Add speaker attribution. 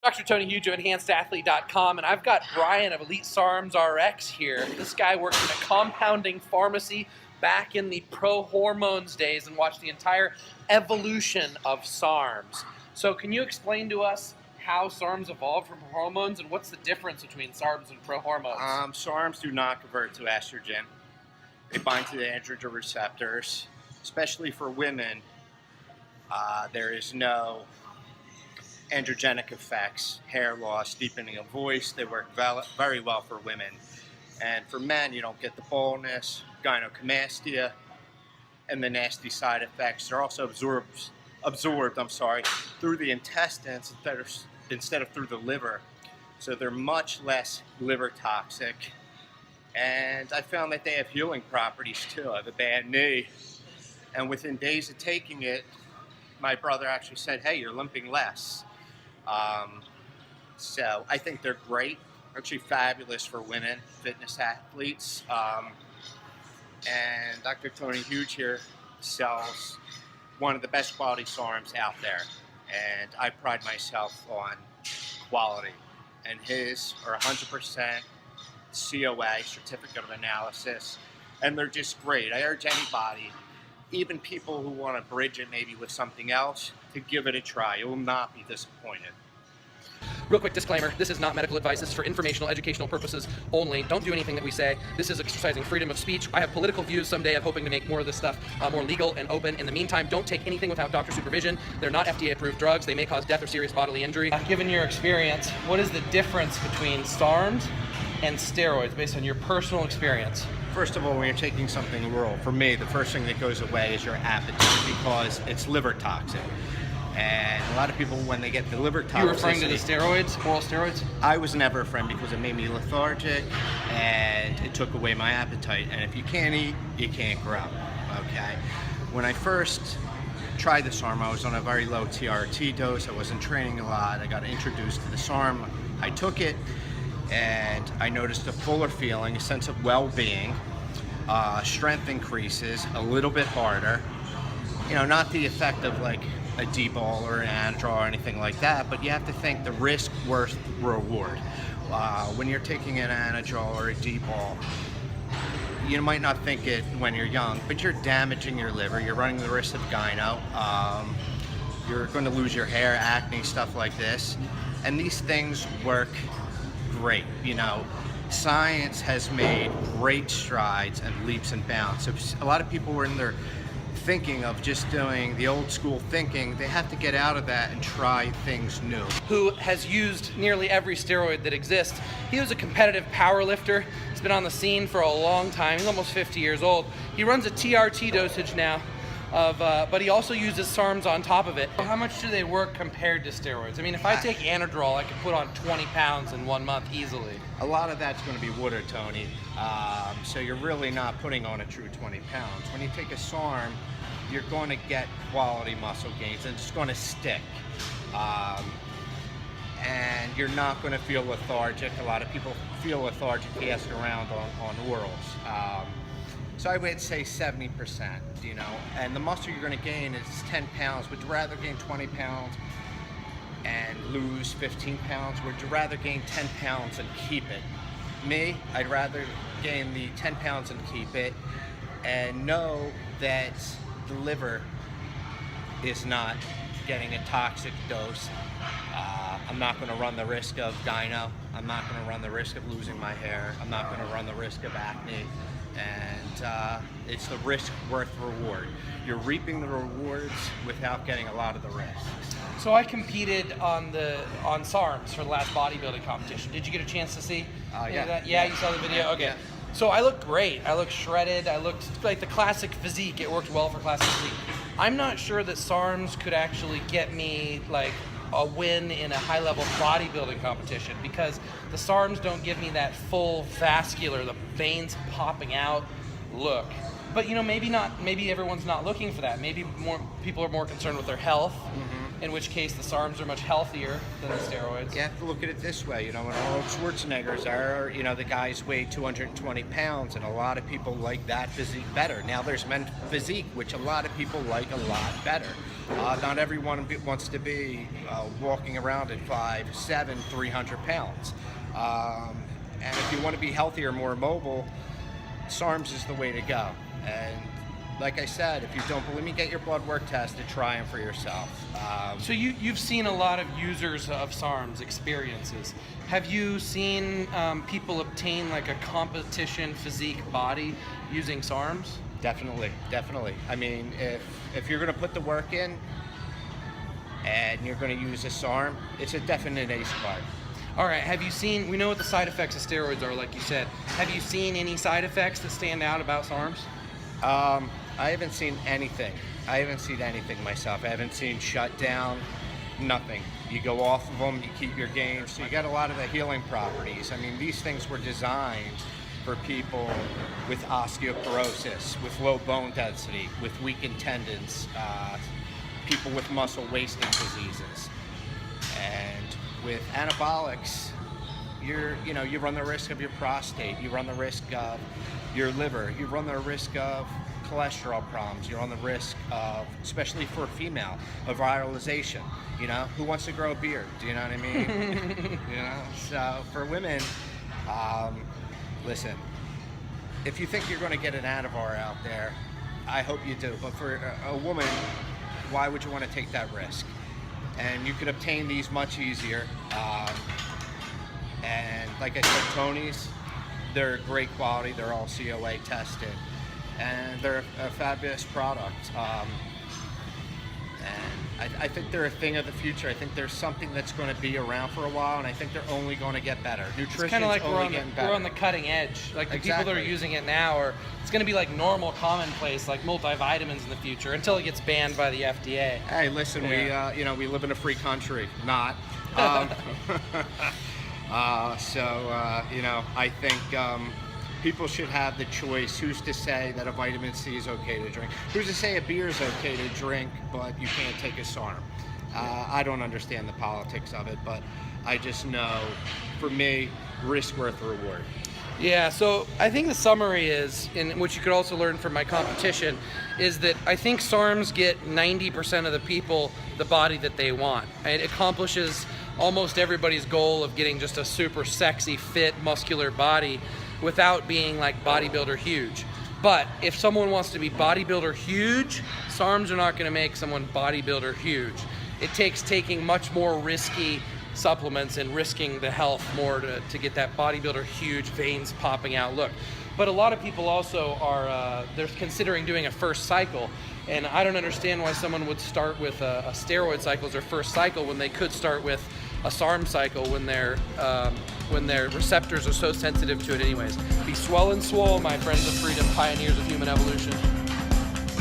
Speaker 1: Dr. Tony Huge of Enhancedathlete.com, and I've got Brian of Elite SARMS RX here. This guy worked in a compounding pharmacy back in the pro-hormones days and watched the entire evolution of SARMS. So can you explain to us how SARMS evolved from hormones and what's the difference between SARMS and pro-hormones?
Speaker 2: SARMS do not convert to estrogen. They bind to the androgen receptors. Especially for women, there is no androgenic effects, hair loss, deepening of voice. They work very well for women. And for men, you don't get the baldness, gynecomastia, and the nasty side effects. They're also absorbed through the intestines instead of through the liver. So they're much less liver toxic. And I found that they have healing properties too. I have a bad knee. And within days of taking it, my brother actually said, hey, you're limping less. So I think they're great. They're actually fabulous for women, fitness athletes. And Dr. Tony Huge here sells one of the best quality SARMs out there. And I pride myself on quality. And his are 100% COA, Certificate of Analysis. And they're just great. I urge anybody, even people who want to bridge it maybe with something else, to give it a try. You will not be disappointed.
Speaker 1: Real quick disclaimer, this is not medical advice. This is for informational, educational purposes only. Don't do anything that we say. This is exercising freedom of speech. I have political views someday. I'm hoping to make more of this stuff more legal and open. In the meantime, don't take anything without doctor supervision. They're not FDA-approved drugs. They may cause death or serious bodily injury. Given your experience, what is the difference between SARMs and steroids based on your personal experience?
Speaker 2: First of all, when you're taking something oral, for me, the first thing that goes away is your appetite because it's liver toxic. And a lot of people, when they get the liver toxicity...
Speaker 1: You're referring to the steroids, oral steroids?
Speaker 2: I was never a friend because it made me lethargic and it took away my appetite. And if you can't eat, you can't grow, okay? When I first tried the SARM, I was on a very low TRT dose. I wasn't training a lot. I got introduced to the SARM. I took it and I noticed a fuller feeling, a sense of well-being, strength increases, a little bit harder. You know, not the effect of like a D-ball or an Anadrol or anything like that, but you have to think the risk worth reward. When you're taking an Anadrol or a D-ball, you might not think it when you're young, but you're damaging your liver, you're running the risk of gyno, you're going to lose your hair, acne, stuff like this, and these things work great. You know, science has made great strides and leaps and bounds. So a lot of people were in their thinking of just doing the old school thinking. They have to get out of that and try things new.
Speaker 1: Who has used nearly every steroid that exists. He was a competitive power lifter. He's been on the scene for a long time. He's almost 50 years old. He runs a TRT dosage now, but he also uses SARMs on top of it. How much do they work compared to steroids? I mean, if I take Anadrol, I could put on 20 pounds in 1 month easily.
Speaker 2: A lot of that's going to be water, Tony. So you're really not putting on a true 20 pounds. When you take a SARM, you're going to get quality muscle gains and it's going to stick. And you're not going to feel lethargic. A lot of people feel lethargic passing around on orals. So I would say 70%, you know, and the muscle you're going to gain is 10 pounds. Would you rather gain 20 pounds and lose 15 pounds? Would you rather gain 10 pounds and keep it? Me, I'd rather gain the 10 pounds and keep it and know that the liver is not getting a toxic dose. I'm not going to run the risk of gyno. I'm not going to run the risk of losing my hair. I'm not going to run the risk of acne. And it's the risk worth reward. You're reaping the rewards without getting a lot of the risks.
Speaker 1: So I competed on SARMs for the last bodybuilding competition. Did you get a chance to see?
Speaker 2: Yeah.
Speaker 1: Yeah, you saw the video? Okay.
Speaker 2: Yeah.
Speaker 1: So I looked great. I looked shredded. I looked like the classic physique. It worked well for classic physique. I'm not sure that SARMs could actually get me like a win in a high-level bodybuilding competition because the SARMs don't give me that full vascular, the veins popping out look. But you know, maybe everyone's not looking for that. Maybe more people are more concerned with their health. in which case the SARMs are much healthier than the steroids.
Speaker 2: You have to look at it this way, when Arnold Schwarzenegger's are, the guys weigh 220 pounds, and a lot of people like that physique better. Now there's men's physique, which a lot of people like a lot better. Not everyone wants to be walking around at 5'7", 300 pounds. And if you want to be healthier, more mobile, SARMS is the way to go. And like I said, if you don't believe me, get your blood work tested, try them for yourself.
Speaker 1: So you've seen a lot of users of SARMS experiences. Have you seen people obtain like a competition physique body using SARMs?
Speaker 2: Definitely. I mean, if you're going to put the work in and you're going to use a SARM, it's a definite ace card.
Speaker 1: All right, have you seen, we know what the side effects of steroids are, like you said. Have you seen any side effects that stand out about SARMs?
Speaker 2: I haven't seen anything. I haven't seen anything myself. I haven't seen shutdown, nothing. You go off of them, you keep your game, so you got a lot of the healing properties. I mean, these things were designed for people with osteoporosis, with low bone density, with weakened tendons, people with muscle wasting diseases. And with anabolics, you run the risk of your prostate, you run the risk of your liver, you run the risk of cholesterol problems, you're on the risk of, especially for a female, of viralization. Who wants to grow a beard? Do you know what I mean? So for women, listen, if you think you're going to get an Anavar out there, I hope you do. But for a woman, why would you want to take that risk? And you could obtain these much easier. And like I said, Tony's, they're great quality. They're all COA tested, and they're a fabulous product. And I think they're a thing of the future. I think there's something that's going to be around for a while, and I think they're only going to get better. Nutrition's
Speaker 1: kind of like
Speaker 2: only getting better.
Speaker 1: We're on the cutting edge. Like the people that are
Speaker 2: Exactly.
Speaker 1: using it now, or it's going to be like normal, commonplace, like multivitamins in the future until it gets banned by the FDA.
Speaker 2: Hey, listen,
Speaker 1: Yeah.
Speaker 2: we live in a free country. Not. I think people should have the choice. Who's to say that a vitamin C is okay to drink? Who's to say a beer is okay to drink, but you can't take a SARM? I don't understand the politics of it, but I just know, for me, risk worth the reward.
Speaker 1: Yeah, so I think the summary is, and which you could also learn from my competition, is that I think SARMs get 90% of the people the body that they want. It accomplishes almost everybody's goal of getting just a super sexy, fit, muscular body without being like bodybuilder huge. But if someone wants to be bodybuilder huge, SARMs are not going to make someone bodybuilder huge. It takes taking much more risky supplements and risking the health more to get that bodybuilder huge, veins popping out look. But a lot of people also are they're considering doing a first cycle, and I don't understand why someone would start with a steroid cycle as their first cycle when they could start with a SARM cycle when their receptors are so sensitive to it anyways. Be swell and swole, my friends of freedom, pioneers of human evolution.